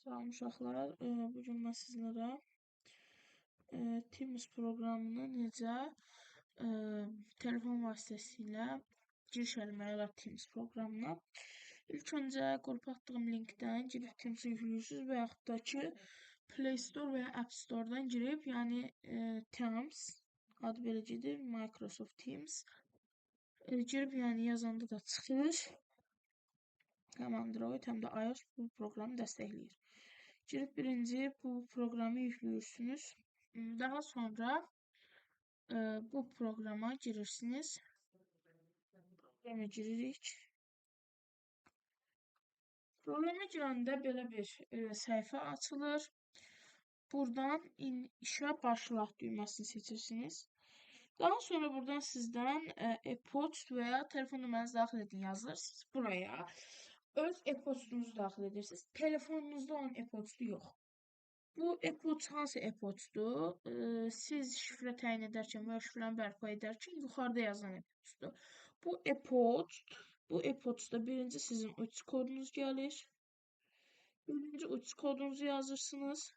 Salam uşaqlar, bu gün mən sizlərə Teams proqramını necə telefon vasitəsilə giriş etmək olar Teams proqramına. İlk öncə qrupa atdığım linkdən girib Teams-i yüklüyorsunuz və yaxud da ki Play Store və ya App Store-dan girib, yəni Teams adı belə gedir, Microsoft Teams girib, yəni yazanda da çıxır. Həm Android, həm də iOS bu proqramı dəstəkləyir. Girib birinci bu proqramı yüklüyorsunuz. Daha sonra bu proqrama girirsiniz. Proqrama giririk. Proqrama girəndə belə bir səhifə açılır. Buradan işə başla düyməsini seçirsiniz. Daha sonra buradan sizdən e-poçt və ya telefon nömrənizi daxil edin yazırsınız. Buraya öz e-poçtunuzu daxil edirsiniz. Telefonunuzda olan e-poçtu yox. Bu e-poçt hansı e-poçtdur? Siz şifrə təyin edərkən və ya şifrəni bərpa edərkən yuxarıda yazılan e-poçtdur. Bu e-poçtda birinci sizin uçuş kodunuz gəlir. Birinci uçuş kodunuzu yazırsınız.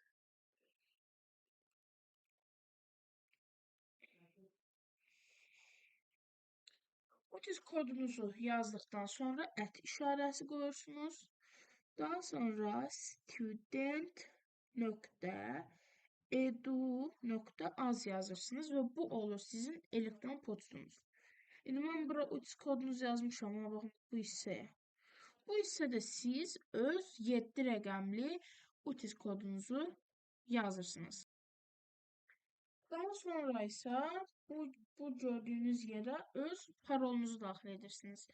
Uçuş kodunuzu yazdıktan sonra işarəsi qoyursunuz. Daha sonra student.edu.az yazırsınız və bu olur sizin elektron poçtunuz. İndi mən bura uçuş kodunuzu yazmışam, amma baxın bu hissəyə. Bu hissədə siz öz 7 rəqəmli uçuş kodunuzu yazırsınız. Daha sonra isə bu gördüyünüz yerə öz parolunuzu daxil edirsiniz.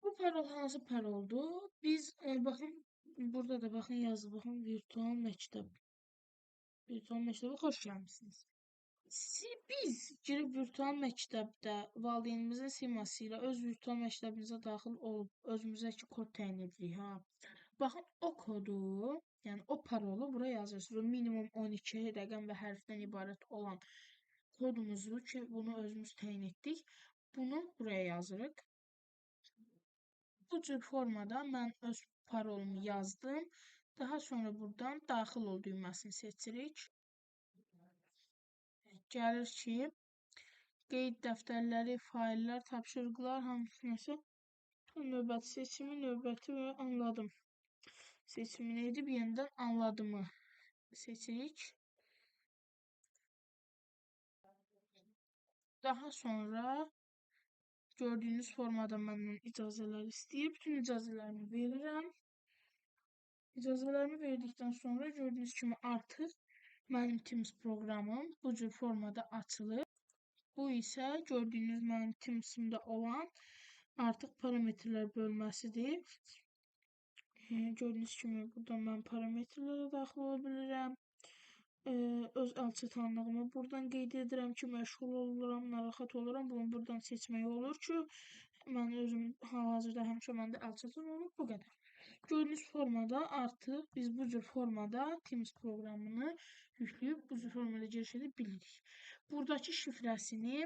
Bu parol hansı paroldur? Biz baxın burada da baxın yazılıb, baxın virtual məktəb. Virtual məktəbə xoş gəlmisiniz. Biz girib virtual məktəbdə valideynimizin siması ilə öz virtual məktəbimizə daxil olub özümüzə ki kod təyin edirik, ha. Baxın o kodu, yəni o parolu bura yazırsınız. Və minimum 12 rəqəm və hərfdən ibarət olan kodumuzu ki, bunu özümüz təyin etdik. Bunu buraya yazırıq. Bu cür formada mən öz parolumu yazdım. Daha sonra buradan daxil ol düyməsini seçirik. Gəlir ki, qeyd dəftərləri, faillər, tapşırıqlar, hamısı nəsə. Növbəti seçimi, növbəti və anladım. Seçimini edib yenidən anladımı seçirik. Daha sonra gördüyünüz formada məndən icazələr istəyir. Bütün icazələrimi verirəm. İcazələrimi verdikdən sonra gördüyünüz kimi artıq mənim Teams proqramım bu cür formada açılır. Bu isə gördüyünüz mənim Teams-imdə olan artıq parametrlər bölməsidir. Gördüyünüz kimi buradan mən parametrlərə daxil ola bilirəm. Öz əlçatanlığımı buradan qeyd edirəm ki, məşğul oluram, narahat oluram. Bunu buradan seçmək olur ki, mən özüm hal-hazırda həmişə məndə əlçatan olur, bu qədər. Gördüyünüz formada artıq biz bu cür formada Teams proqramını yükləyib bu cür formada giriş edə bilirik. Buradakı şifrəsini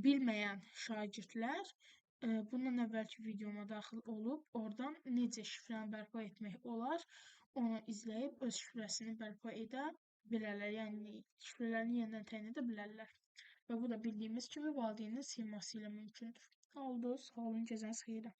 bilməyən şagirdlər bundan əvvəlki videoma daxil olub, oradan necə şifrəni bərpa etmək olar, onu izləyib öz şifrəsini bərpa edə bilərlər. Yəni şifrələrini yenidən təyin edə bilərlər. Və bu da bildiyimiz kimi valideynin siması ilə mümkündür. Oldu, sağ olun, gecəniz xeyrə.